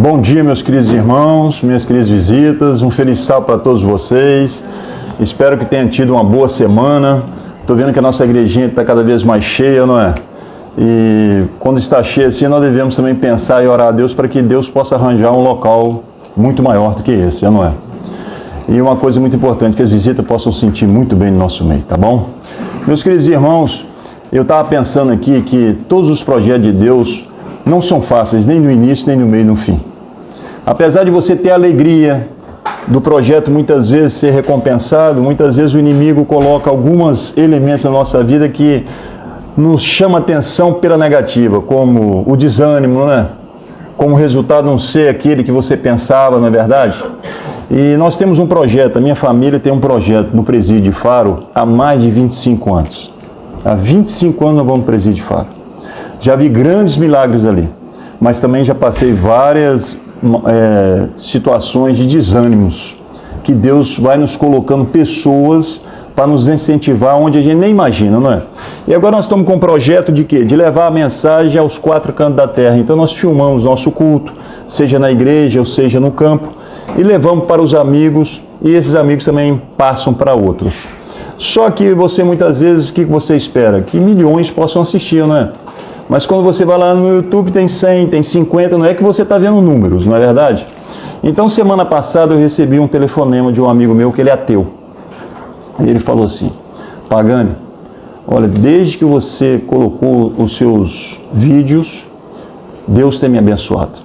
Bom dia, meus queridos irmãos, minhas queridas visitas, um feliz sábado para todos vocês. Espero que tenham tido uma boa semana. Estou vendo que a nossa igrejinha está cada vez mais cheia, não é? E quando está cheia assim, nós devemos também pensar e orar a Deus para que Deus possa arranjar um local muito maior do que esse, não é? E uma coisa muito importante, que as visitas possam sentir muito bem no nosso meio, tá bom? Meus queridos irmãos, eu estava pensando aqui que todos os projetos de Deus não são fáceis, nem no início, nem no meio, nem no fim. Apesar de você ter a alegria do projeto muitas vezes ser recompensado, muitas vezes o inimigo coloca alguns elementos na nossa vida que nos chama atenção pela negativa, como o desânimo, né? Como o resultado não ser aquele que você pensava, não é verdade? E nós temos um projeto, a minha família tem um projeto no Presídio de Faro há mais de 25 anos. Há 25 anos nós vamos no Presídio de Faro. Já vi grandes milagres ali, mas também já passei várias situações de desânimos, que Deus vai nos colocando pessoas para nos incentivar onde a gente nem imagina, não é? E agora nós estamos com um projeto de quê? De levar a mensagem aos 4 cantos da terra. Então nós filmamos nosso culto, seja na igreja ou seja no campo, e levamos para os amigos, e esses amigos também passam para outros. Só que você muitas vezes, o que você espera? Que milhões possam assistir, não é? Mas quando você vai lá no YouTube, tem 100, tem 50, não é que você está vendo números, não é verdade? Então, semana passada eu recebi um telefonema de um amigo meu que ele é ateu. E ele falou assim: Pagani, olha, desde que você colocou os seus vídeos, Deus tem me abençoado.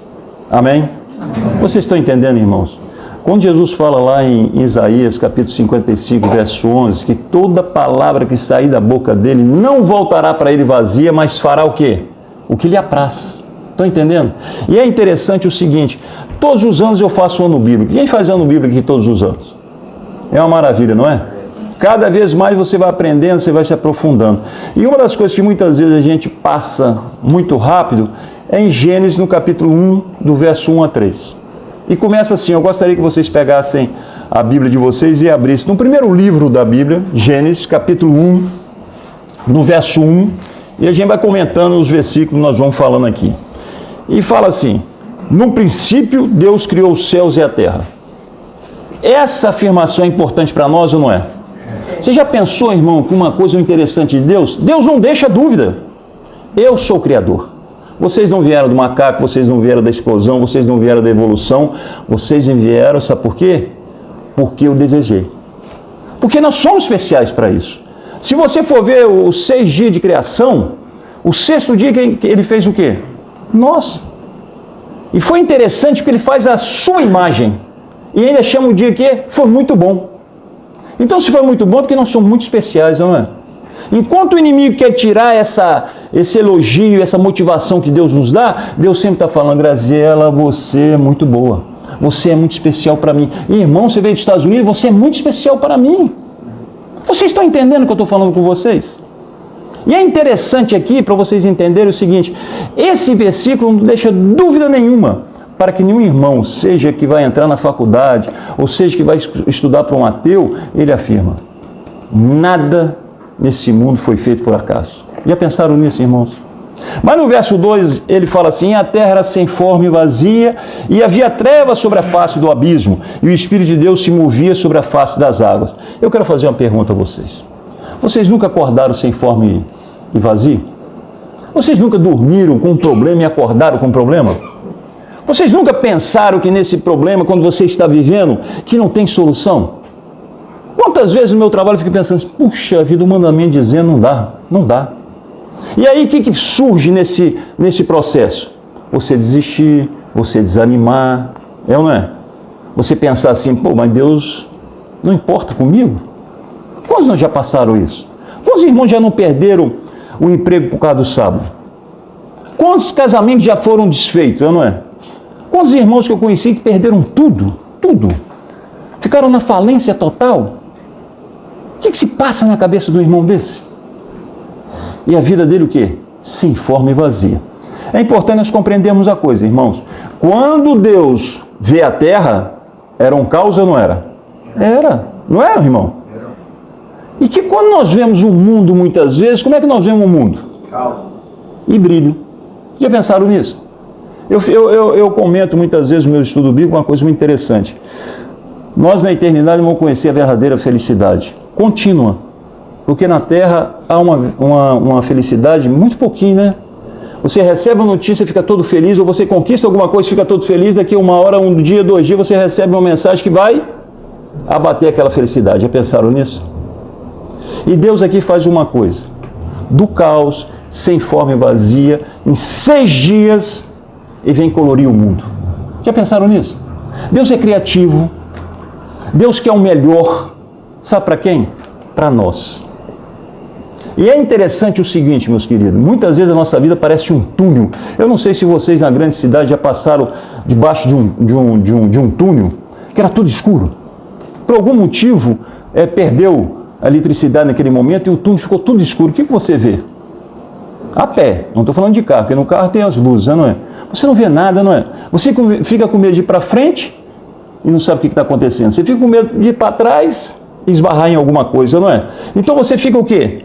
Amém? Amém. Vocês estão entendendo, irmãos? Quando Jesus fala lá em Isaías, capítulo 55, verso 11, que toda palavra que sair da boca dele não voltará para ele vazia, mas fará o quê? O que lhe apraz. Estão entendendo? E é interessante o seguinte, todos os anos eu faço ano bíblico. Quem faz ano bíblico aqui todos os anos? É uma maravilha, não é? Cada vez mais você vai aprendendo, você vai se aprofundando. E uma das coisas que muitas vezes a gente passa muito rápido é em Gênesis, no capítulo 1, do verso 1 a 3. E começa assim, eu gostaria que vocês pegassem a Bíblia de vocês e abrissem no primeiro livro da Bíblia, Gênesis, capítulo 1, no verso 1, e a gente vai comentando os versículos, nós vamos falando aqui. E fala assim: no princípio Deus criou os céus e a terra. Essa afirmação é importante para nós ou não é? Você já pensou, irmão, que uma coisa interessante de Deus? Deus não deixa dúvida. Eu sou o Criador. Vocês não vieram do macaco, vocês não vieram da explosão, vocês não vieram da evolução, vocês vieram, sabe por quê? Porque eu desejei. Porque nós somos especiais para isso. Se você for ver os 6 dias de criação, o 6º dia que ele fez o quê? Nós. E foi interessante porque ele faz a sua imagem. E ainda chama o dia que foi muito bom. Então se foi muito bom é porque nós somos muito especiais, não é? Enquanto o inimigo quer tirar esse elogio, essa motivação que Deus nos dá, Deus sempre está falando: Graziela, você é muito boa, você é muito especial para mim. E, irmão, você veio dos Estados Unidos, você é muito especial para mim. Vocês estão entendendo o que eu estou falando com vocês? E é interessante aqui, para vocês entenderem o seguinte, esse versículo não deixa dúvida nenhuma para que nenhum irmão, seja que vai entrar na faculdade, ou seja que vai estudar para um ateu, ele afirma: nada nesse mundo foi feito por acaso. Já pensaram nisso, irmãos? Mas no verso 2 ele fala assim: a terra era sem forma e vazia, e havia trevas sobre a face do abismo, e o Espírito de Deus se movia sobre a face das águas. Eu quero fazer uma pergunta a vocês. Vocês nunca acordaram sem forma e vazio? Vocês nunca dormiram com um problema e acordaram com um problema? Vocês nunca pensaram que nesse problema, quando você está vivendo, que não tem solução? Quantas vezes no meu trabalho eu fico pensando assim: puxa vida, o mandamento dizendo não dá. E aí o que surge nesse processo? Você desistir, você desanimar, é ou não é? Você pensar assim: pô, mas Deus não importa comigo? Quantos nós já passaram isso? Quantos irmãos já não perderam o emprego por causa do sábado? Quantos casamentos já foram desfeitos, é ou não é? Quantos irmãos que eu conheci que perderam tudo? Ficaram na falência total? O que se passa na cabeça do irmão desse? E a vida dele o quê? Sem forma e vazia. É importante nós compreendermos a coisa, irmãos. Quando Deus vê a terra, era um caos ou não era? Era. Não era, irmão? E que quando nós vemos o mundo muitas vezes, como é que nós vemos o mundo? Caos. E brilho. Já pensaram nisso? Eu comento muitas vezes no meu estudo bíblico uma coisa muito interessante. Nós na eternidade vamos conhecer a verdadeira felicidade contínua. Porque na Terra há uma felicidade muito pouquinho, né? Você recebe uma notícia e fica todo feliz, ou você conquista alguma coisa e fica todo feliz, daqui uma hora, um dia, 2 dias, você recebe uma mensagem que vai abater aquela felicidade. Já pensaram nisso? E Deus aqui faz uma coisa. Do caos, sem forma e vazia, em 6 dias, Ele vem colorir o mundo. Já pensaram nisso? Deus é criativo. Deus quer o melhor. Sabe para quem? Para nós. E é interessante o seguinte, meus queridos, muitas vezes a nossa vida parece um túnel. Eu não sei se vocês na grande cidade já passaram debaixo de um túnel, que era tudo escuro. Por algum motivo, perdeu a eletricidade naquele momento e o túnel ficou tudo escuro. O que você vê? A pé, não estou falando de carro, porque no carro tem as luzes, não é? Você não vê nada, não é? Você fica com medo de ir para frente e não sabe o que está acontecendo. Você fica com medo de ir para trás e esbarrar em alguma coisa, não é? Então você fica o quê?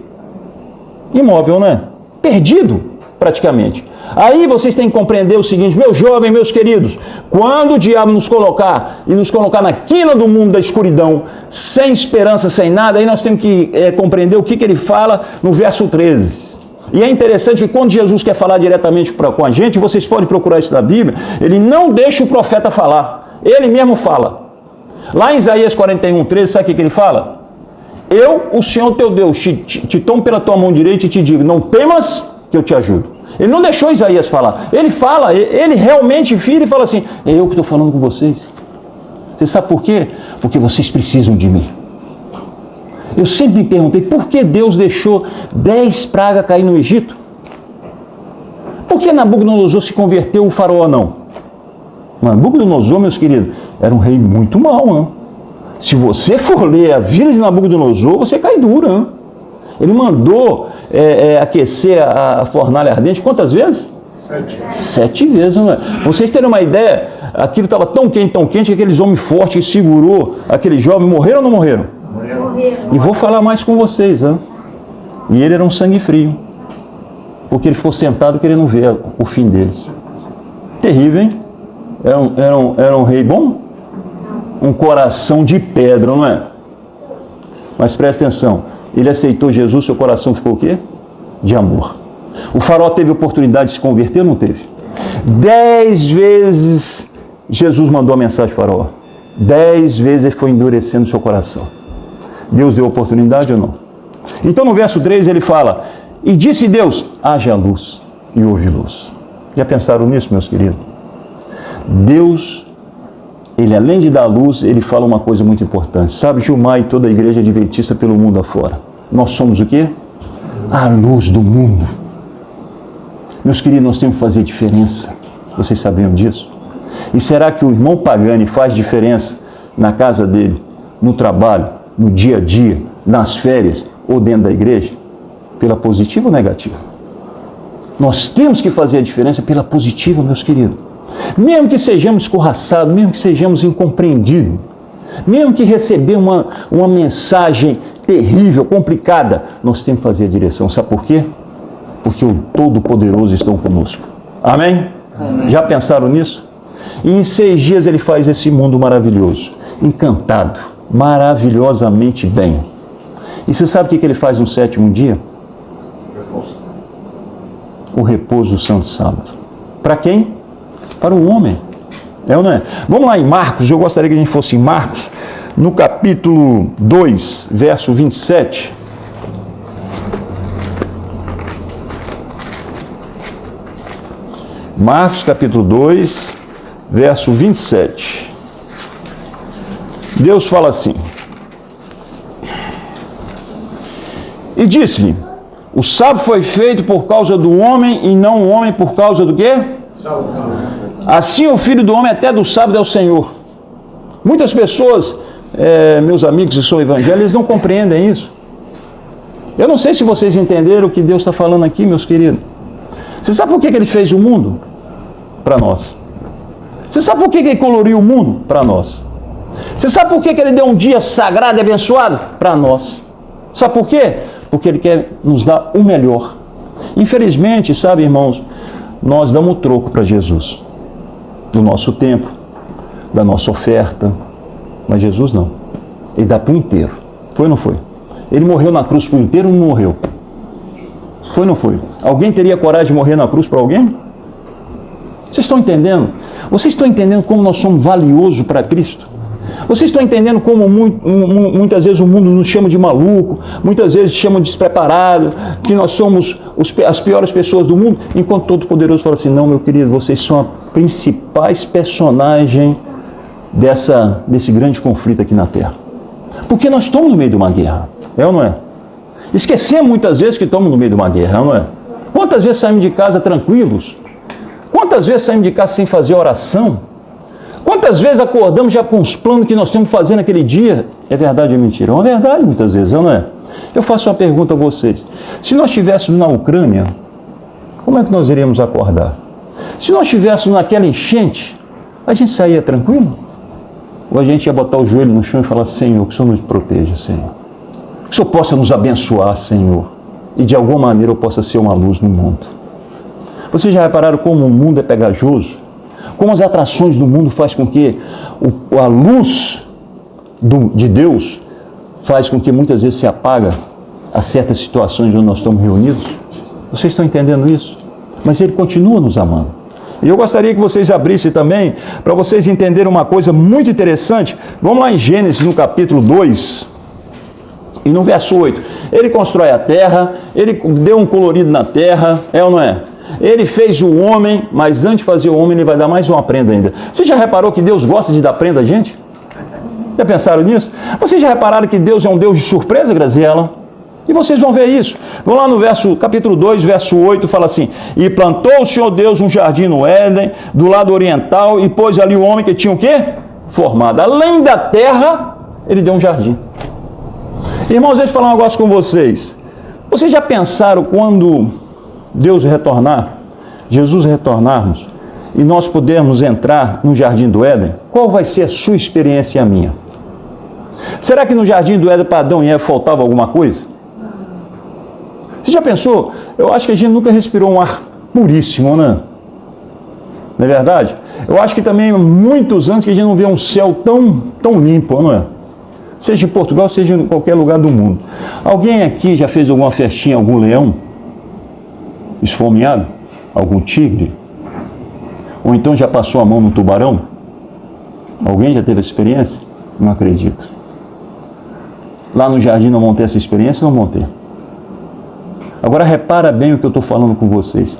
Imóvel, não é? Perdido, praticamente. Aí vocês têm que compreender o seguinte, meus jovens, meus queridos, quando o diabo nos colocar na quina do mundo da escuridão, sem esperança, sem nada, aí nós temos que compreender o que ele fala no verso 13. E é interessante que quando Jesus quer falar diretamente com a gente, vocês podem procurar isso na Bíblia, ele não deixa o profeta falar, ele mesmo fala. Lá em Isaías 41:13, sabe o que ele fala? Eu, o Senhor teu Deus, te tomo pela tua mão direita e te digo, não temas que eu te ajudo. Ele não deixou Isaías falar. Ele fala, ele realmente vira e fala assim, é eu que estou falando com vocês. Você sabe por quê? Porque vocês precisam de mim. Eu sempre me perguntei, por que Deus deixou 10 pragas cair no Egito? Por que Nabucodonosor se converteu o faraó não? Nabucodonosor, meus queridos, era um rei muito mau, não? Se você for ler a vida de Nabucodonosor, você cai duro, hein? Ele mandou aquecer a fornalha ardente quantas vezes? 7 vezes, não é? Pra vocês terem uma ideia, aquilo estava tão quente, que aqueles homens fortes que segurou aquele jovem, morreram ou não morreram? Morreram. E vou falar mais com vocês, hein? E ele era um sangue frio, porque ele ficou sentado querendo ver o fim deles. Terrível, hein? Era um rei bom? Um coração de pedra, não é? Mas presta atenção, ele aceitou Jesus, seu coração ficou o quê? De amor. O faraó teve oportunidade de se converter ou não teve? 10 vezes Jesus mandou a mensagem para o faraó. 10 vezes ele foi endurecendo seu coração. Deus deu oportunidade ou não? Então no verso 3 ele fala, e disse Deus, haja luz, e houve luz. Já pensaram nisso, meus queridos? Deus, ele além de dar luz, ele fala uma coisa muito importante. Sabe, Gilmar e toda a igreja adventista pelo mundo afora. Nós somos o quê? A luz do mundo. Meus queridos, nós temos que fazer diferença. Vocês sabiam disso? E será que o irmão Pagani faz diferença na casa dele, no trabalho, no dia a dia, nas férias ou dentro da igreja? Pela positiva ou negativa? Nós temos que fazer a diferença pela positiva, meus queridos. Mesmo que sejamos escorraçados, mesmo que sejamos incompreendidos, mesmo que receber uma mensagem terrível, complicada, nós temos que fazer a direção. Sabe por quê? Porque o Todo-Poderoso está conosco. Amém? Amém? Já pensaram nisso? E em 6 dias ele faz esse mundo maravilhoso, encantado, maravilhosamente bem. E você sabe o que ele faz no 7º dia? O repouso do Santo Sábado. Para quem? Para o homem. É ou não é? Vamos lá em Marcos, eu gostaria que a gente fosse em Marcos, no capítulo 2, verso 27. Marcos, capítulo 2, verso 27. Deus fala assim. E disse-lhe, o sábado foi feito por causa do homem e não o homem por causa do quê? Assim o Filho do Homem até do sábado é o Senhor. Muitas pessoas, meus amigos que são evangélicos, eles não compreendem isso. Eu não sei se vocês entenderam o que Deus está falando aqui, meus queridos. Você sabe por que ele fez o mundo? Para nós. Você sabe por que ele coloriu o mundo? Para nós. Você sabe por que ele deu um dia sagrado e abençoado? Para nós. Sabe por quê? Porque ele quer nos dar o melhor. Infelizmente, sabe, irmãos, nós damos o troco para Jesus. do nosso tempo, da nossa oferta. Mas Jesus não. Ele dá para o inteiro. Foi ou não foi? Ele morreu na cruz para o inteiro ou não morreu? Foi ou não foi? Alguém teria coragem de morrer na cruz para alguém? Vocês estão entendendo? Vocês estão entendendo como nós somos valiosos para Cristo? Vocês estão entendendo como muitas vezes o mundo nos chama de maluco, muitas vezes chama de despreparado, que nós somos as piores pessoas do mundo, enquanto o Todo-Poderoso fala assim, não, meu querido, vocês são a principais personagem desse grande conflito aqui na Terra. Porque nós estamos no meio de uma guerra, é ou não é? Esquecemos muitas vezes que estamos no meio de uma guerra, é ou não é? Quantas vezes saímos de casa tranquilos? Quantas vezes saímos de casa sem fazer oração? Quantas vezes acordamos já com os planos que nós temos que fazer naquele dia? É verdade ou mentira? É uma verdade muitas vezes, não é? Eu faço uma pergunta a vocês. Se nós estivéssemos na Ucrânia, como é que nós iríamos acordar? Se nós estivéssemos naquela enchente, a gente saía tranquilo? Ou a gente ia botar o joelho no chão e falar, Senhor, que o Senhor nos proteja, Senhor. Que o Senhor possa nos abençoar, Senhor. E de alguma maneira eu possa ser uma luz no mundo. Vocês já repararam como o mundo é pegajoso? Como as atrações do mundo faz com que a luz de Deus faz com que muitas vezes se apaga a certas situações onde nós estamos reunidos? Vocês estão entendendo isso? Mas Ele continua nos amando. E eu gostaria que vocês abrissem também, para vocês entenderem uma coisa muito interessante. Vamos lá em Gênesis, no capítulo 2, e no verso 8. Ele constrói a terra, Ele deu um colorido na terra, é ou não é? Ele fez o homem, mas antes de fazer o homem, Ele vai dar mais uma prenda ainda. Você já reparou que Deus gosta de dar prenda a gente? Já pensaram nisso? Vocês já repararam que Deus é um Deus de surpresa, Graziela? E vocês vão ver isso. Vão lá no capítulo 2, verso 8, fala assim, e plantou o Senhor Deus um jardim no Éden, do lado oriental, e pôs ali o homem que tinha o quê? Formado. Além da terra, Ele deu um jardim. Irmãos, deixa eu falar um negócio com vocês. Vocês já pensaram quando Deus retornar, Jesus retornarmos, e nós pudermos entrar no Jardim do Éden, qual vai ser a sua experiência e a minha? Será que no Jardim do Éden para Adão e Eva faltava alguma coisa? Você já pensou? Eu acho que a gente nunca respirou um ar puríssimo, né? Não é verdade? Eu acho que também há muitos anos que a gente não vê um céu tão limpo, não é? Seja em Portugal, seja em qualquer lugar do mundo. Alguém aqui já fez alguma festinha, algum leão esfomeado? Algum tigre? Ou então já passou a mão no tubarão? Alguém já teve essa experiência? Não acredito. Lá no jardim não vão ter essa experiência? Não vão ter. Agora repara bem o que eu estou falando com vocês.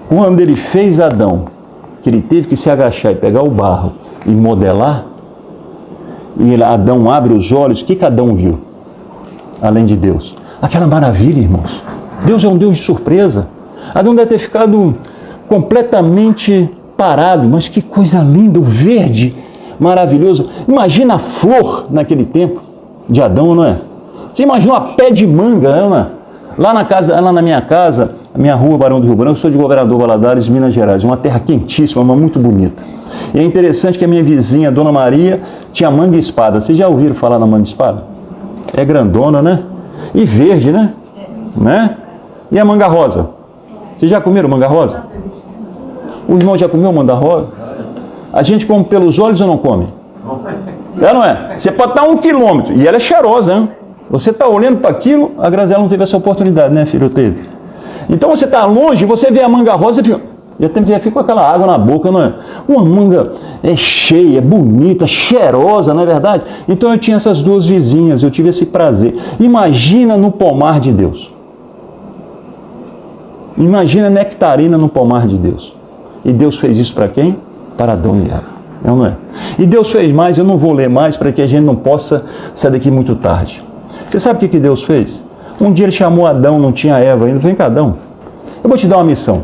Quando Ele fez Adão, que ele teve que se agachar e pegar o barro e modelar, e Adão abre os olhos, o que Adão viu? Além de Deus. Aquela maravilha, irmãos. Deus é um Deus de surpresa. Adão deve ter ficado completamente parado, mas que coisa linda, o verde maravilhoso. Imagina a flor naquele tempo de Adão, não é? Você imagina a pé de manga, não é? Lá na minha casa, a minha rua Barão do Rio Branco, eu sou de Governador Valadares, Minas Gerais, uma terra quentíssima, mas muito bonita. E é interessante que a minha vizinha, Dona Maria, tinha manga e espada. Vocês já ouviram falar na manga e espada? É grandona, né? E verde, né? E a manga rosa? Vocês já comeram manga rosa? O irmão já comeu manga rosa? A gente come pelos olhos ou não come? É, não é? Você pode estar a 1 quilômetro e ela é cheirosa, hein? Você está olhando para aquilo, a Graziela não teve essa oportunidade, né, filho? Teve. Então você está longe, você vê a manga rosa e já fica com aquela água na boca, não é? Uma manga cheia, bonita, cheirosa, não é verdade? Então eu tinha essas duas vizinhas, eu tive esse prazer. Imagina no pomar de Deus. Imagina a nectarina no pomar de Deus. E Deus fez isso para quem? Para Adão e Eva. É ou não é? E Deus fez mais, eu não vou ler mais para que a gente não possa sair daqui muito tarde. Você sabe o que Deus fez? Um dia Ele chamou Adão, não tinha Eva ainda. Vem cá, Adão, eu vou te dar uma missão.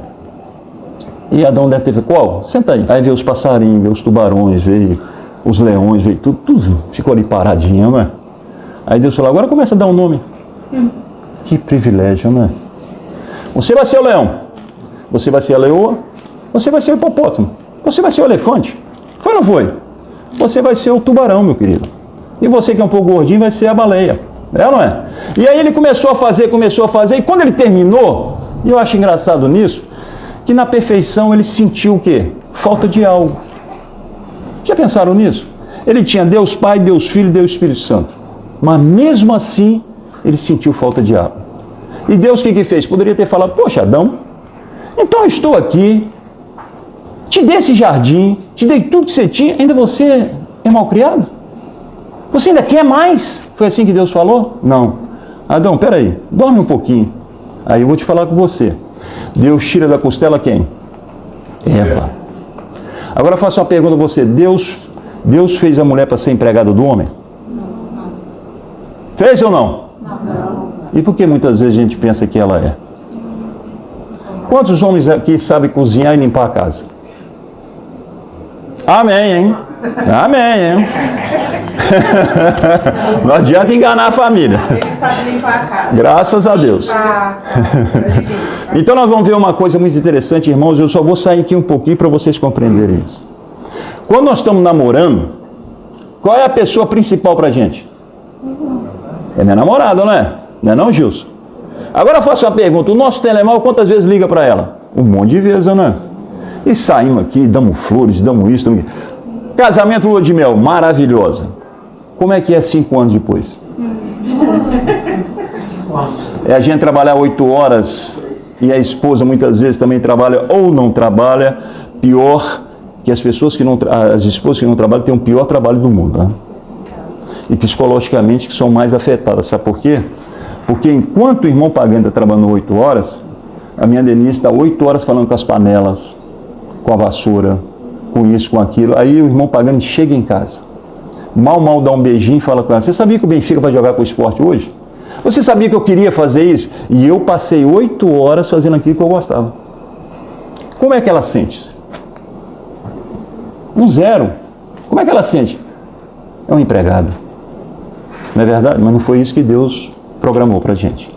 E Adão deve ter feito, qual? Senta aí. Aí veio os passarinhos, veio os tubarões, veio os leões, veio tudo ficou ali paradinho, não é? Aí Deus falou, agora começa a dar um nome. Que privilégio, não é? Você vai ser o leão, você vai ser a leoa, você vai ser o hipopótamo, você vai ser o elefante. Foi ou não foi? Você vai ser o tubarão, meu querido. E você que é um pouco gordinho vai ser a baleia. É ou não é? E aí ele começou a fazer, e quando ele terminou, e eu acho engraçado nisso, que na perfeição ele sentiu o quê? Falta de algo. Já pensaram nisso? Ele tinha Deus Pai, Deus Filho e Deus Espírito Santo. Mas mesmo assim, ele sentiu falta de água. E Deus o que fez? Poderia ter falado, poxa, Adão, então eu estou aqui, te dei esse jardim, te dei tudo que você tinha, ainda você é mal criado? Você ainda quer mais? Foi assim que Deus falou? Não. Adão, peraí, dorme um pouquinho. Aí eu vou te falar com você. Deus tira da costela quem? Eva. Agora eu faço uma pergunta a você. Deus fez a mulher para ser empregada do homem? Fez ou não? Não. E por que muitas vezes a gente pensa que ela é? Quantos homens aqui sabem cozinhar e limpar a casa? Amém, hein? Amém, hein? Não adianta enganar a família. Ele sabe limpar a casa. Graças a Deus. Então nós vamos ver uma coisa muito interessante, irmãos. Eu só vou sair aqui um pouquinho para vocês compreenderem isso. Quando nós estamos namorando, qual é a pessoa principal para a gente? É minha namorada, não é? Não é não, Gilson? Agora eu faço uma pergunta. O nosso telemóvel quantas vezes liga para ela? Um monte de vezes, não é? E saímos aqui, damos flores, damos isso, damos... Casamento, lua de mel, maravilhosa. Como é que é 5 anos depois? É a gente trabalhar 8 horas e a esposa muitas vezes também trabalha ou não trabalha. Pior que as esposas que não trabalham têm o pior trabalho do mundo, né? E psicologicamente que são mais afetadas. Sabe por quê? Porque enquanto o irmão pagando está trabalhando 8 horas, a minha Denise está 8 horas falando com as panelas, com a vassoura, com isso, com aquilo. Aí o irmão pagando chega em casa. Mal dá um beijinho e fala com ela. Você sabia que o Benfica vai jogar com o esporte hoje? Você sabia que eu queria fazer isso? E eu passei 8 horas fazendo aquilo que eu gostava. Como é que ela sente? Um zero. Como é que ela sente? É uma empregada. Não é verdade? Mas não foi isso que Deus programou pra gente.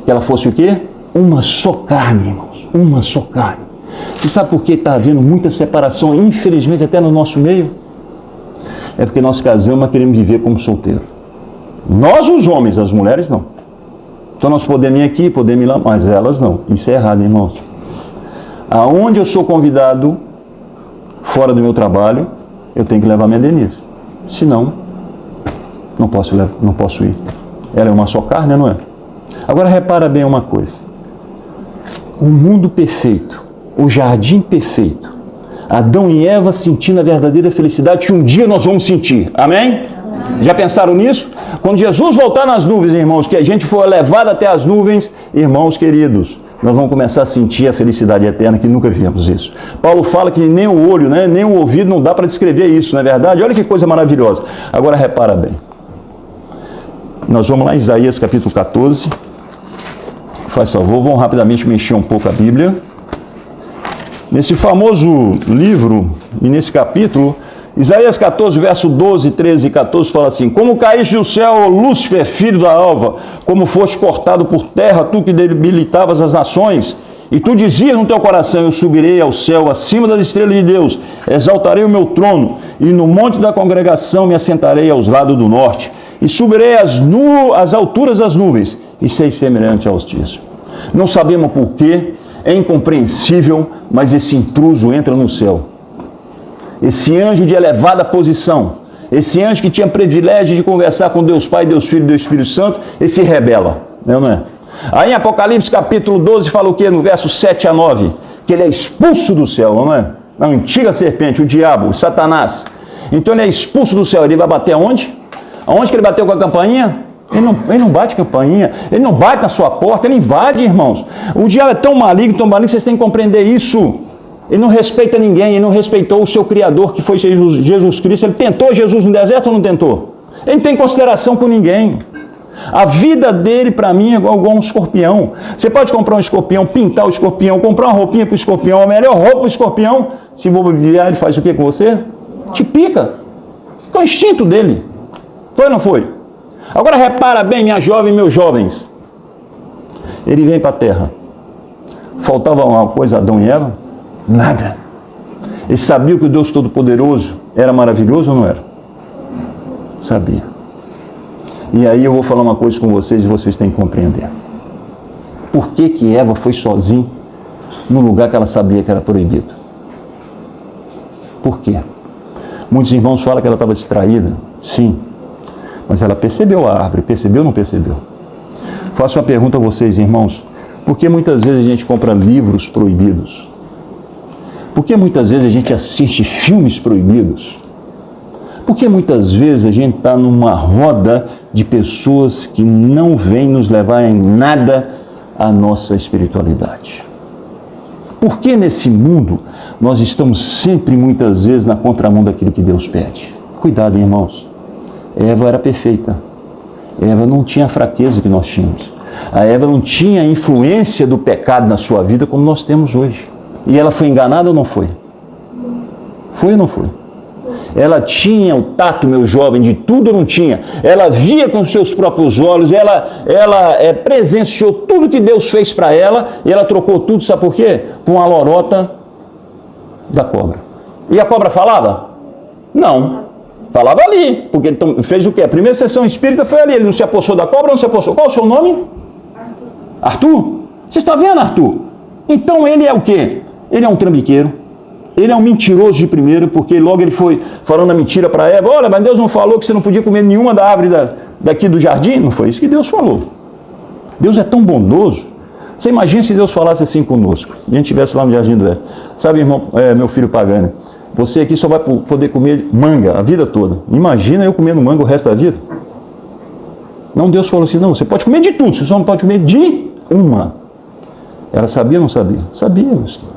Que ela fosse o quê? Uma só carne, irmãos. Uma só carne. Você sabe por que está havendo muita separação, infelizmente, até no nosso meio? É porque nós casamos, mas queremos viver como solteiro. Nós, os homens, as mulheres, não. Então nós podemos ir aqui, podemos ir lá, mas elas não. Isso é errado, irmãos. Aonde eu sou convidado, fora do meu trabalho, eu tenho que levar minha Denise. Senão, não posso ir. Ela é uma só carne, não é? Agora repara bem uma coisa. O mundo perfeito, o jardim perfeito, Adão e Eva sentindo a verdadeira felicidade que um dia nós vamos sentir. Amém? Já pensaram nisso? Quando Jesus voltar nas nuvens, irmãos, que a gente for levado até as nuvens, irmãos queridos, nós vamos começar a sentir a felicidade eterna que nunca vimos isso. Paulo fala que nem o olho, né, nem o ouvido não dá para descrever isso, não é verdade? Olha que coisa maravilhosa. Agora repara bem. Nós vamos lá em Isaías capítulo 14. Faz favor, vamos rapidamente mexer um pouco a Bíblia. Nesse famoso livro e nesse capítulo, Isaías 14, verso 12, 13 e 14 fala assim: como caíste do céu, Lúcifer, filho da alva, como foste cortado por terra, tu que debilitavas as nações, e tu dizias no teu coração: eu subirei ao céu, acima das estrelas de Deus, exaltarei o meu trono, e no monte da congregação me assentarei aos lados do norte, e subirei às alturas das nuvens, e sei semelhante ao Altíssimo. Não sabemos por quê, é incompreensível, mas esse intruso entra no céu. Esse anjo de elevada posição, esse anjo que tinha privilégio de conversar com Deus Pai, Deus Filho e Deus Espírito Santo, ele se rebela, não é? Aí em Apocalipse capítulo 12 fala o quê? No verso 7 a 9, que ele é expulso do céu, não é? A antiga serpente, o diabo, o Satanás. Então ele é expulso do céu, ele vai bater aonde? Aonde que ele bateu com a campainha? Ele não bate campainha, ele não bate na sua porta, ele invade, irmãos. O diabo é tão maligno, que vocês têm que compreender isso. Ele não respeita ninguém, ele não respeitou o seu Criador, que foi Jesus Cristo. Ele tentou Jesus no deserto ou não tentou? Ele não tem consideração por ninguém. A vida dele, para mim, é igual um escorpião. Você pode comprar um escorpião, pintar o escorpião, comprar uma roupinha para o escorpião, a melhor roupa para o escorpião. Se bobear, ele faz o que com você? Te pica. É o instinto dele. Foi ou não foi? Agora repara bem, minha jovem e meus jovens. Ele vem para a terra. Faltava uma coisa a Adão e Eva? Nada. Ele sabia que o Deus Todo-Poderoso era maravilhoso ou não era? Sabia. E aí eu vou falar uma coisa com vocês e vocês têm que compreender. Por que Eva foi sozinha no lugar que ela sabia que era proibido? Por quê? Muitos irmãos falam que ela estava distraída. Sim. Mas ela percebeu a árvore. Percebeu ou não percebeu? Faço uma pergunta a vocês, irmãos. Por que muitas vezes a gente compra livros proibidos? Por que muitas vezes a gente assiste filmes proibidos? Por que muitas vezes a gente está numa roda de pessoas que não vêm nos levar em nada a nossa espiritualidade? Por que nesse mundo nós estamos sempre, muitas vezes, na contramão daquilo que Deus pede? Cuidado, irmãos. Eva era perfeita. Eva não tinha a fraqueza que nós tínhamos. A Eva não tinha a influência do pecado na sua vida como nós temos hoje. E ela foi enganada ou não foi? Foi ou não foi? Ela tinha o tato, meu jovem, de tudo ou não tinha? Ela via com os seus próprios olhos, ela presenciou tudo que Deus fez para ela, e ela trocou tudo, sabe por quê? Com uma lorota da cobra. E a cobra falava? Não. Falava ali, porque ele fez o quê? A primeira sessão espírita foi ali, ele não se apossou da cobra, não se apossou. Qual é o seu nome? Arthur? Você está vendo, Arthur? Então ele é o quê? Ele é um trambiqueiro. Ele é um mentiroso de primeiro, porque logo ele foi falando a mentira para Eva. Olha, mas Deus não falou que você não podia comer nenhuma da árvore daqui do jardim? Não foi isso que Deus falou. Deus é tão bondoso. Você imagina se Deus falasse assim conosco, e a gente estivesse lá no jardim do Éden. Sabe, irmão, meu filho pagano, você aqui só vai poder comer manga a vida toda. Imagina eu comendo manga o resto da vida. Não, Deus falou assim, não, você pode comer de tudo, você só não pode comer de uma. Ela sabia ou não sabia? Sabia, meus queridos.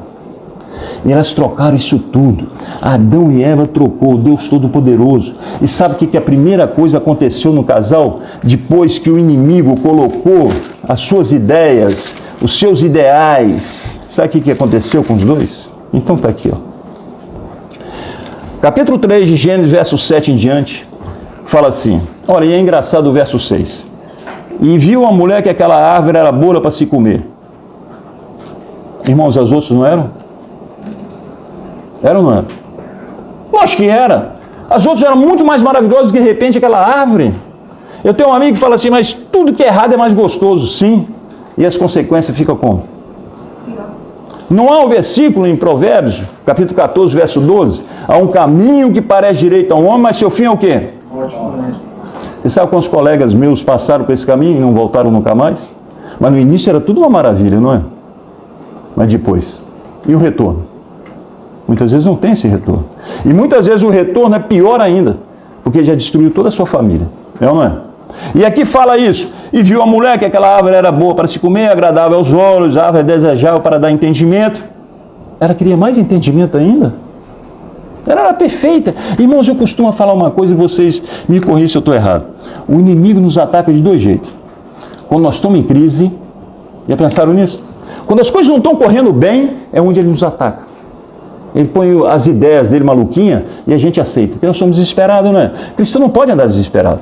E elas trocaram isso tudo. Adão e Eva trocou, o Deus Todo-Poderoso. E sabe o que a primeira coisa aconteceu no casal? Depois que o inimigo colocou as suas ideias, os seus ideais. Sabe o que aconteceu com os dois? Então está aqui, ó. Capítulo 3 de Gênesis, verso 7 em diante, fala assim. Olha, e é engraçado o verso 6. E viu a mulher que aquela árvore era boa para se comer. Irmãos, as outras não eram? Era ou não era? Lógico que era. As outras eram muito mais maravilhosas do que, de repente, aquela árvore. Eu tenho um amigo que fala assim, mas tudo que é errado é mais gostoso. Sim. E as consequências ficam como? Não há um versículo em Provérbios, capítulo 14, verso 12? Há um caminho que parece direito ao homem, mas seu fim é o quê? Você sabe quantos colegas meus passaram por esse caminho e não voltaram nunca mais? Mas no início era tudo uma maravilha, não é? Mas depois. E o retorno? Muitas vezes não tem esse retorno. E muitas vezes o retorno é pior ainda, porque já destruiu toda a sua família. É ou não é? E aqui fala isso. E viu a mulher que aquela árvore era boa para se comer, agradável aos olhos, a árvore desejável para dar entendimento. Ela queria mais entendimento ainda. Ela era perfeita. Irmãos, eu costumo falar uma coisa e vocês me corrigem se eu estou errado. O inimigo nos ataca de dois jeitos. Quando nós estamos em crise, já pensaram nisso? Quando as coisas não estão correndo bem, é onde ele nos ataca. Ele põe as ideias dele maluquinha e a gente aceita. Porque nós somos desesperados, não é? Cristão não pode andar desesperado.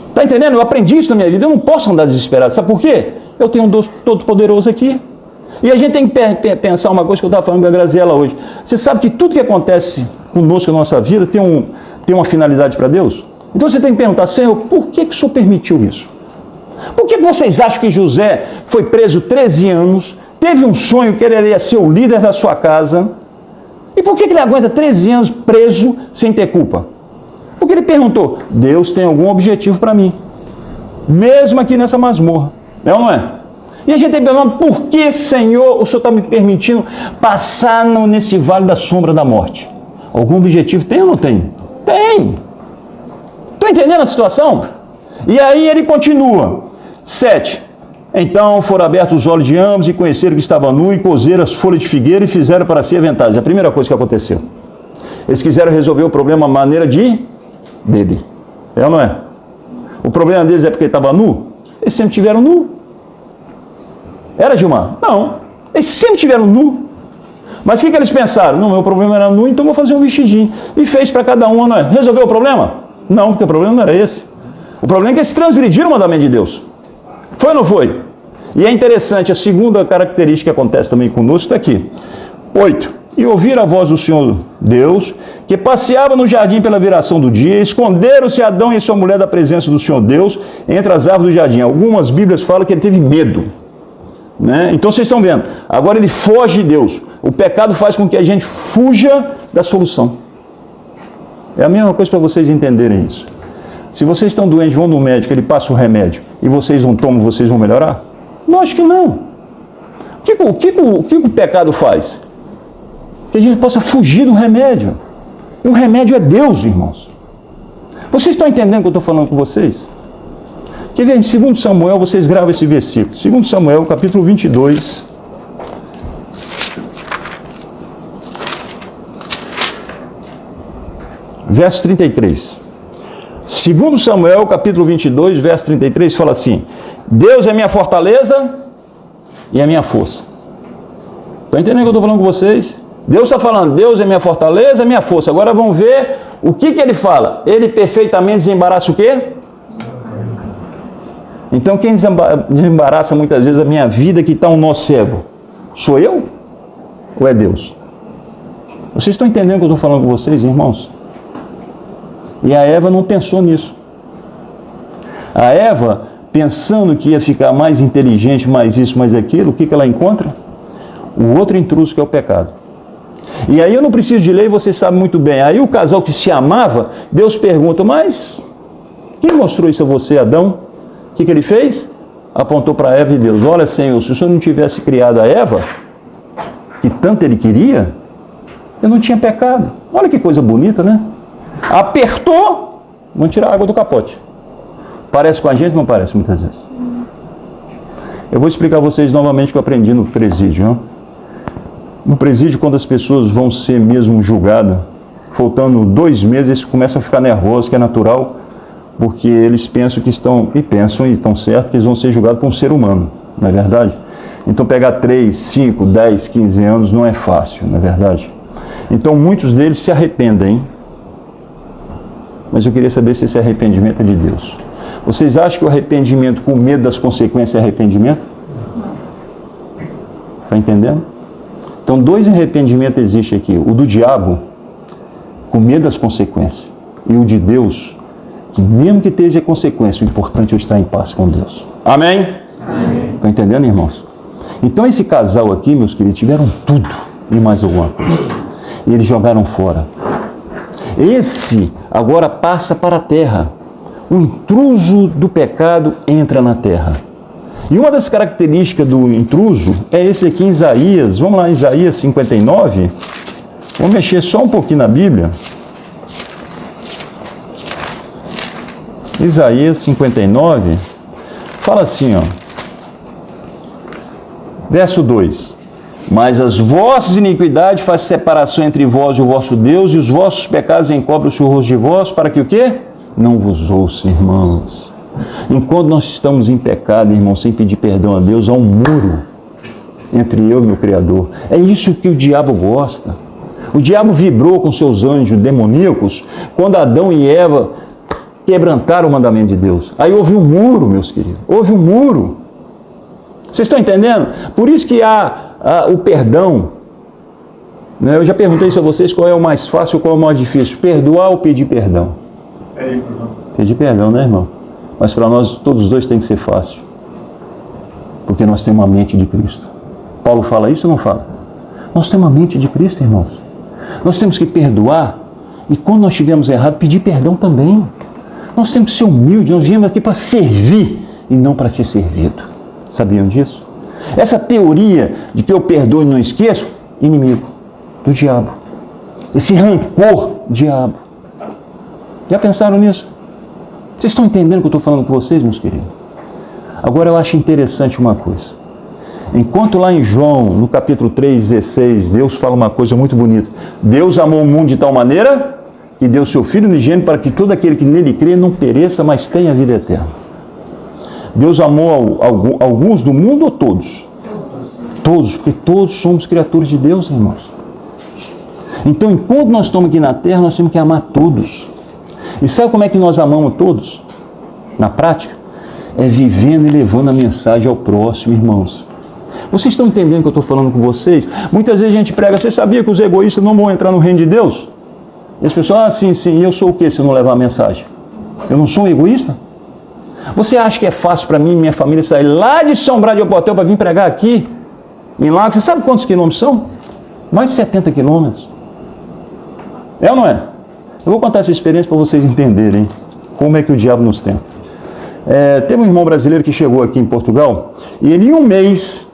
Está entendendo? Eu aprendi isso na minha vida. Eu não posso andar desesperado. Sabe por quê? Eu tenho um Deus Todo-Poderoso aqui. E a gente tem que pensar uma coisa que eu estava falando com a Graziela hoje. Você sabe que tudo que acontece conosco na nossa vida tem uma finalidade para Deus? Então você tem que perguntar, Senhor, por que o Senhor permitiu isso? Por que vocês acham que José foi preso 13 anos, teve um sonho que ele ia ser o líder da sua casa, e por que ele aguenta 13 anos preso sem ter culpa? Porque ele perguntou, Deus tem algum objetivo para mim, mesmo aqui nessa masmorra, é ou não é? E a gente tem que perguntar, por que, Senhor, o Senhor está me permitindo passar nesse vale da sombra da morte? Algum objetivo tem ou não tem? Tem! Estou entendendo a situação? E aí ele continua. 7. Então foram abertos os olhos de ambos e conheceram que estava nu e cozeram as folhas de figueira e fizeram para si aventais. É a primeira coisa que aconteceu. Eles quiseram resolver o problema à maneira dele. É ou não é? O problema deles é porque ele estava nu? Eles sempre tiveram nu. Era, Gilmar? Não. Eles sempre tiveram nu. Mas o que eles pensaram? Não, meu problema era nu, então vou fazer um vestidinho. E fez para cada um, não é? Resolveu o problema? Não, porque o problema não era esse. O problema é que eles transgrediram o mandamento de Deus. Foi ou não foi? E é interessante, a segunda característica que acontece também conosco está aqui. 8. E ouviram a voz do Senhor Deus, que passeava no jardim pela viração do dia, esconderam-se Adão e sua mulher da presença do Senhor Deus entre as árvores do jardim. Algumas Bíblias falam que ele teve medo. Né? Então vocês estão vendo, agora ele foge de Deus. O pecado faz com que a gente fuja da solução. É a mesma coisa para vocês entenderem isso. Se vocês estão doentes, vão no médico, ele passa o remédio e vocês não tomam, vocês vão melhorar? Lógico que não. O que o pecado faz? Que a gente possa fugir do remédio. E o remédio é Deus, irmãos. Vocês estão entendendo o que eu estou falando com vocês? Quer ver, em 2 Samuel, vocês gravam esse versículo. 2 Samuel, capítulo 22. Verso 33. 2 Samuel, capítulo 22, verso 33, fala assim: Deus é minha fortaleza e a minha força. Estão entendendo o que eu estou falando com vocês? Deus está falando, Deus é minha fortaleza e minha força. Agora vamos ver o que ele fala. Ele perfeitamente desembaraça o quê? Então quem desembaraça muitas vezes a minha vida que está um nó cego? Sou eu? Ou é Deus? Vocês estão entendendo o que eu estou falando com vocês, irmãos? E a Eva não pensou nisso. A Eva, pensando que ia ficar mais inteligente, mais isso, mais aquilo, o que ela encontra? O outro intruso que é o pecado. E aí eu não preciso de lei, você sabe muito bem. Aí o casal que se amava, Deus pergunta, mas quem mostrou isso a você, Adão? O que ele fez? Apontou para Eva e Deus, olha Senhor, se o Senhor não tivesse criado a Eva, que tanto ele queria, eu não tinha pecado. Olha que coisa bonita, né? Apertou, vão tirar a água do capote. Parece com a gente, não parece muitas vezes. Eu vou explicar a vocês novamente o que eu aprendi no presídio. Não? No presídio, quando as pessoas vão ser mesmo julgadas, faltando 2 meses, eles começam a ficar nervosos, que é natural, porque eles pensam que estão, e estão certos, que eles vão ser julgados por um ser humano, não é verdade? Então pegar 3, 5, 10, 15 anos não é fácil, não é verdade? Então muitos deles se arrependem, mas eu queria saber se esse arrependimento é de Deus. Vocês acham que o arrependimento com medo das consequências é arrependimento? Está entendendo? Então 2 arrependimentos existem aqui. O do diabo, com medo das consequências. E o de Deus, que mesmo que tenha consequência, o importante é eu estar em paz com Deus. Amém? Estão entendendo, irmãos? Então esse casal aqui, meus queridos, tiveram tudo e mais alguma coisa. E eles jogaram fora. Esse agora passa para a terra. O intruso do pecado entra na terra. E uma das características do intruso é esse aqui em Isaías. Vamos lá, Isaías 59. Vamos mexer só um pouquinho na Bíblia. Isaías 59. Fala assim, ó. Verso 2. Mas as vossas iniquidades fazem separação entre vós e o vosso Deus, e os vossos pecados encobrem os rosto de vós, para que o quê? Não vos ouça, irmãos. Enquanto nós estamos em pecado, irmãos, sem pedir perdão a Deus, há um muro entre eu e meu Criador. É isso que o diabo gosta. O diabo vibrou com seus anjos demoníacos quando Adão e Eva quebrantaram o mandamento de Deus. Aí houve um muro, meus queridos. Houve um muro. Vocês estão entendendo? Por isso que há o perdão. Né? Eu já perguntei isso a vocês, qual é o mais fácil, qual é o mais difícil? Perdoar ou pedir perdão? Pedir perdão, né, irmão? Mas para nós, todos os dois tem que ser fácil. Porque nós temos uma mente de Cristo. Paulo fala isso ou não fala? Nós temos uma mente de Cristo, irmãos. Nós temos que perdoar e quando nós estivermos errados, pedir perdão também. Nós temos que ser humildes, nós viemos aqui para servir e não para ser servido. Sabiam disso? Essa teoria de que eu perdoo e não esqueço, inimigo do diabo. Esse rancor, diabo. Já pensaram nisso? Vocês estão entendendo o que eu estou falando com vocês, meus queridos? Agora eu acho interessante uma coisa. Enquanto lá em João, no capítulo 3,16, Deus fala uma coisa muito bonita. Deus amou o mundo de tal maneira que deu seu Filho unigênito para que todo aquele que nele crê não pereça, mas tenha vida eterna. Deus amou alguns do mundo ou todos? Todos, porque todos somos criaturas de Deus, irmãos. Então, enquanto nós estamos aqui na terra, nós temos que amar todos. E sabe como é que nós amamos todos? Na prática? É vivendo e levando a mensagem ao próximo, irmãos. Vocês estão entendendo o que eu estou falando com vocês? Muitas vezes a gente prega, você sabia que os egoístas não vão entrar no reino de Deus? E as pessoas, sim, e eu sou o quê se eu não levar a mensagem? Eu não sou um egoísta? Você acha que é fácil para mim e minha família sair lá de São Brás de Oportel para vir pregar aqui, em Lagos? Você sabe quantos quilômetros são? Mais de 70 quilômetros. É ou não é? Eu vou contar essa experiência para vocês entenderem como é que o diabo nos tenta. Teve um irmão brasileiro que chegou aqui em Portugal e ele, em um mês,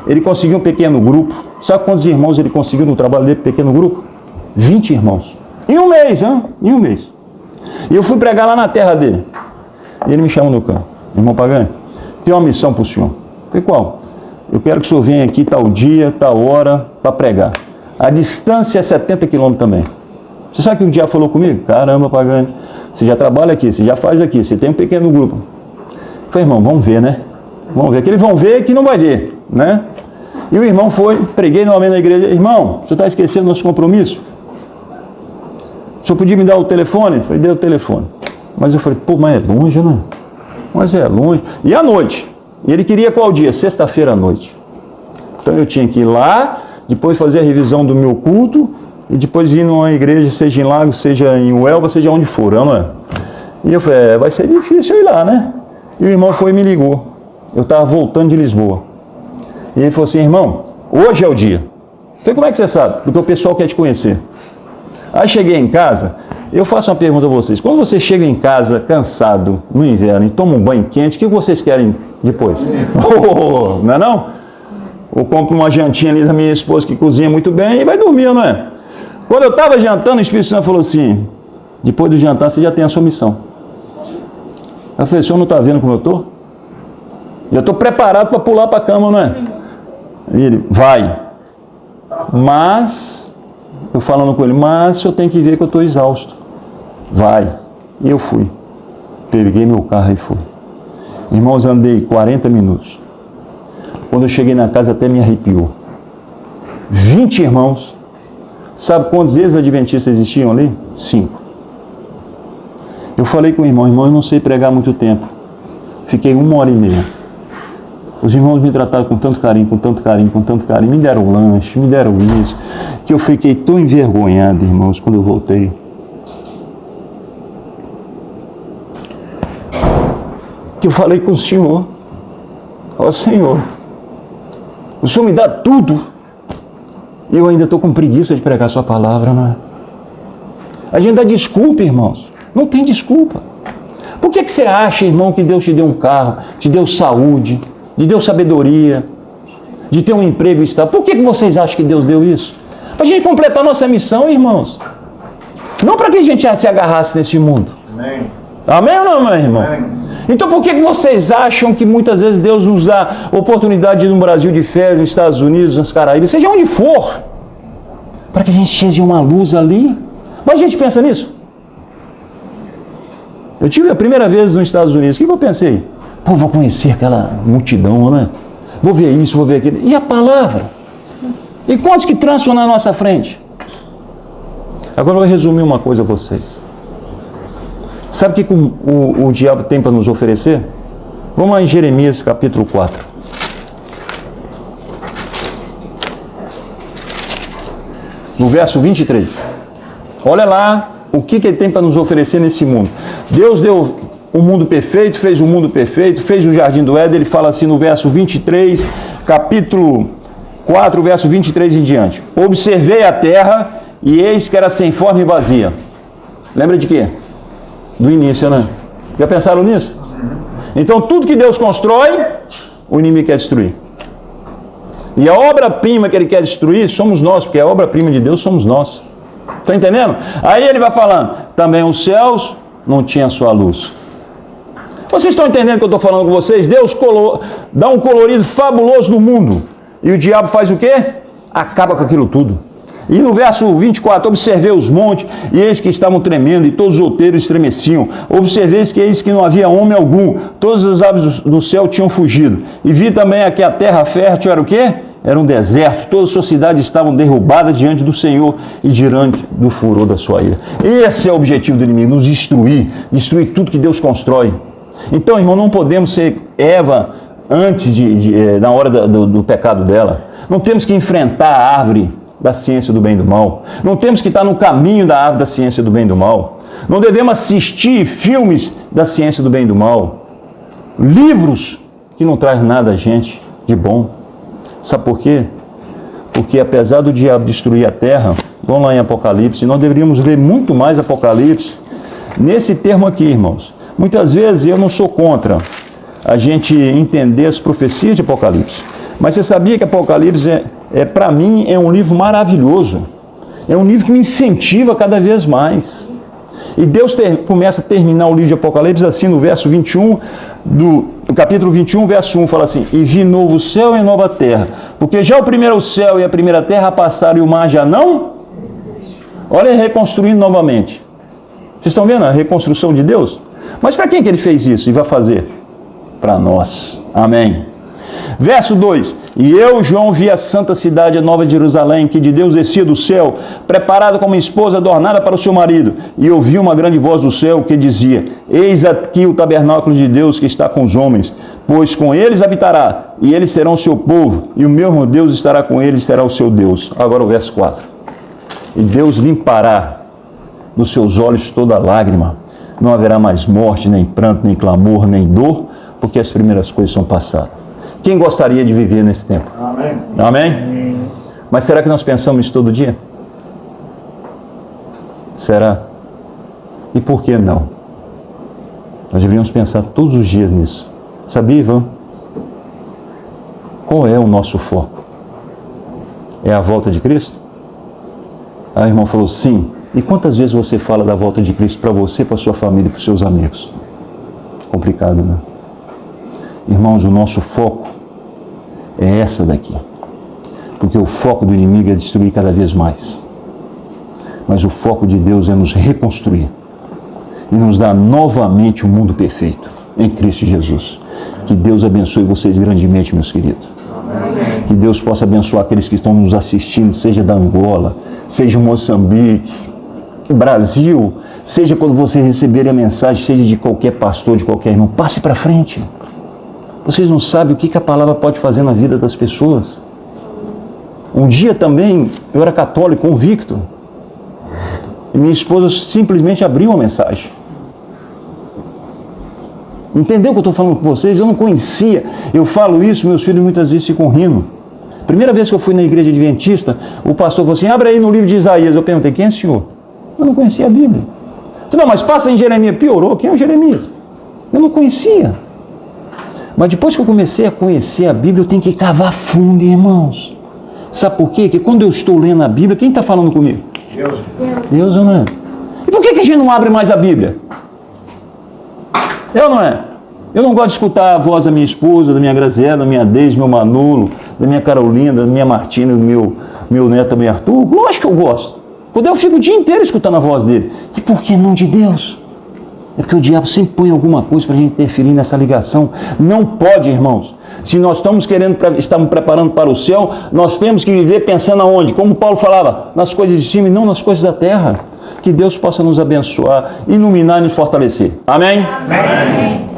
ele conseguiu um pequeno grupo. Sabe quantos irmãos ele conseguiu no trabalho dele, pequeno grupo? 20 irmãos. Em um mês, hein? Em um mês. E eu fui pregar lá na terra dele. E ele me chamou no canto. Irmão Pagani, tem uma missão para o senhor. Eu falei, qual? Eu quero que o senhor venha aqui tal dia, tal hora, para pregar. A distância é 70 quilômetros também. Você sabe o que o diabo falou comigo? Caramba, Pagani, você já trabalha aqui, você já faz aqui, você tem um pequeno grupo. Eu falei, irmão, vamos ver, né? Vamos ver. Que eles vão ver que não vai ver, né? E o irmão foi, preguei novamente na igreja. Irmão, o senhor está esquecendo do nosso compromisso? O senhor podia me dar o telefone? Eu falei, dei o telefone. Mas eu falei, pô, mas é longe, né? Mas é longe. E à noite? E ele queria qual dia? Sexta-feira à noite. Então eu tinha que ir lá, depois fazer a revisão do meu culto, e depois vir numa igreja, seja em Lagos, seja em Uelva, seja onde for, não é? E eu falei, vai ser difícil eu ir lá, né? E o irmão foi e me ligou. Eu estava voltando de Lisboa. E ele falou assim, irmão, hoje é o dia. Eu falei, como é que você sabe? Porque o pessoal quer te conhecer. Aí cheguei em casa, eu faço uma pergunta a vocês. Quando você chega em casa cansado no inverno e toma um banho quente, o que vocês querem depois? Não é não? Ou compro uma jantinha ali da minha esposa que cozinha muito bem e vai dormir, não é? Quando eu estava jantando, o Espírito Santo falou assim, depois do jantar você já tem a sua missão. Eu falei, o senhor não está vendo como eu estou? Já estou preparado para pular para a cama, não é? E ele, vai. Mas, eu falando com ele, mas o senhor tem que ver que eu estou exausto. Vai. E eu fui. Peguei meu carro e fui. Irmãos, andei 40 minutos. Quando eu cheguei na casa até me arrepiou. 20 irmãos. Sabe quantos ex-adventistas existiam ali? 5. Eu falei com o irmão, eu não sei pregar há muito tempo. Fiquei 1h30. Os irmãos me trataram com tanto carinho, com tanto carinho, com tanto carinho. Me deram lanche, me deram isso. Que eu fiquei tão envergonhado, irmãos, quando eu voltei. Que eu falei com o Senhor. Ó Senhor, o Senhor me dá tudo. E eu ainda estou com preguiça de pregar a sua palavra, não é? A gente dá desculpa, irmãos. Não tem desculpa. Por que você acha, irmão, que Deus te deu um carro, te deu saúde, te deu sabedoria, de ter um emprego estável? Por que vocês acham que Deus deu isso? Para a gente completar nossa missão, irmãos. Não para que a gente se agarrasse nesse mundo. Amém. Amém ou não, meu irmão? Amém. Então por que vocês acham que muitas vezes Deus nos dá oportunidade de ir no Brasil de férias, nos Estados Unidos, nas Caraíbas, seja onde for, para que a gente seja uma luz ali? Mas a gente pensa nisso? Eu tive a primeira vez nos Estados Unidos, o que eu pensei? Pô, vou conhecer aquela multidão, né? Vou ver isso, vou ver aquilo. E a palavra? E quantos que trançam na nossa frente? Agora eu vou resumir uma coisa a vocês. Sabe o que o diabo tem para nos oferecer? Vamos lá em Jeremias capítulo 4. No verso 23. Olha lá o que ele tem para nos oferecer nesse mundo. Deus deu um mundo perfeito, fez um mundo perfeito, fez o jardim do Éden. Ele fala assim no verso 23, capítulo 4, verso 23 em diante. Observei a terra e eis que era sem forma e vazia. Lembra de quê? Do início, né? Já pensaram nisso? Então tudo que Deus constrói, o inimigo quer destruir. E a obra-prima que ele quer destruir somos nós, porque a obra-prima de Deus somos nós. Estão entendendo? Aí ele vai falando, também os céus não tinham sua luz. Vocês estão entendendo o que eu estou falando com vocês? Deus dá um colorido fabuloso no mundo. E o diabo faz o quê? Acaba com aquilo tudo. E no verso 24, observei os montes, e eis que estavam tremendo, e todos os outeiros estremeciam. Observei que eis que não havia homem algum, todas as aves do céu tinham fugido. E vi também que a terra fértil era o quê? Era um deserto, todas as suas cidades estavam derrubadas diante do Senhor e diante do furor da sua ira. Esse é o objetivo do inimigo, nos destruir tudo que Deus constrói. Então, irmão, não podemos ser Eva antes na hora do pecado dela. Não temos que enfrentar a árvore da ciência do bem e do mal. Não temos que estar no caminho da árvore da ciência do bem e do mal. Não devemos assistir filmes da ciência do bem e do mal. Livros que não trazem nada a gente de bom. Sabe por quê? Porque apesar do diabo destruir a terra, Vamos lá em Apocalipse. Nós deveríamos ler muito mais Apocalipse nesse termo aqui, irmãos. Muitas vezes eu não sou contra a gente entender as profecias de Apocalipse. Mas você sabia que Apocalipse para mim, é um livro maravilhoso. É um livro que me incentiva cada vez mais. E Deus começa a terminar o livro de Apocalipse assim, no verso 21, do capítulo 21, verso 1, fala assim: e vi novo céu e nova terra, porque já o primeiro céu e a primeira terra passaram e o mar já não. Olha, reconstruindo novamente. Vocês estão vendo a reconstrução de Deus? Mas para quem que ele fez isso e vai fazer? Para nós. Amém. Verso 2: e eu, João, vi a santa cidade, a nova Jerusalém, que de Deus descia do céu, preparada como esposa adornada para o seu marido. E ouvi uma grande voz do céu que dizia: eis aqui o tabernáculo de Deus que está com os homens, pois com eles habitará, e eles serão o seu povo, e o mesmo Deus estará com eles, será o seu Deus. Agora o verso 4: e Deus limpará dos seus olhos toda lágrima, não haverá mais morte, nem pranto, nem clamor, nem dor, porque as primeiras coisas são passadas. Quem gostaria de viver nesse tempo? Amém. Amém? Amém. Mas será que nós pensamos isso todo dia? Será? E por que não? Nós deveríamos pensar todos os dias nisso. Sabia, Ivan? Qual é o nosso foco? É a volta de Cristo? Aí o irmão falou, sim. E quantas vezes você fala da volta de Cristo para você, para sua família e para os seus amigos? Complicado, né? Irmãos, o nosso foco é essa daqui. Porque o foco do inimigo é destruir cada vez mais. Mas o foco de Deus é nos reconstruir e nos dar novamente um mundo perfeito em Cristo Jesus. Que Deus abençoe vocês grandemente, meus queridos. Amém. Que Deus possa abençoar aqueles que estão nos assistindo, seja da Angola, seja Moçambique, Brasil, seja quando vocês receberem a mensagem, seja de qualquer pastor, de qualquer irmão, passe para frente. Vocês não sabem o que a palavra pode fazer na vida das pessoas. Um dia também, eu era católico, convicto, e minha esposa simplesmente abriu uma mensagem. Entendeu o que eu estou falando com vocês? Eu não conhecia. Eu falo isso, meus filhos muitas vezes ficam rindo. Primeira vez que eu fui na igreja adventista, o pastor falou assim, abre aí no livro de Isaías. Eu perguntei, quem é o senhor? Eu não conhecia a Bíblia. Não, mas passa em Jeremias. Piorou, quem é o Jeremias? Eu não conhecia. Mas depois que eu comecei a conhecer a Bíblia, eu tenho que cavar fundo, irmãos. Sabe por quê? Porque quando eu estou lendo a Bíblia, quem está falando comigo? Deus. Deus ou não é? E por que a gente não abre mais a Bíblia? Eu não é? Eu não gosto de escutar a voz da minha esposa, da minha Graziela, da minha Deise, do meu Manolo, da minha Carolina, da minha Martina, do meu neto também, Arthur. Lógico que eu gosto. Quando eu fico o dia inteiro escutando a voz dele. E por que não de Deus? É porque o diabo sempre põe alguma coisa para a gente interferir nessa ligação. Não pode, irmãos. Se nós estamos preparando para o céu, nós temos que viver pensando aonde? Como Paulo falava, nas coisas de cima e não nas coisas da terra. Que Deus possa nos abençoar, iluminar e nos fortalecer. Amém? Amém.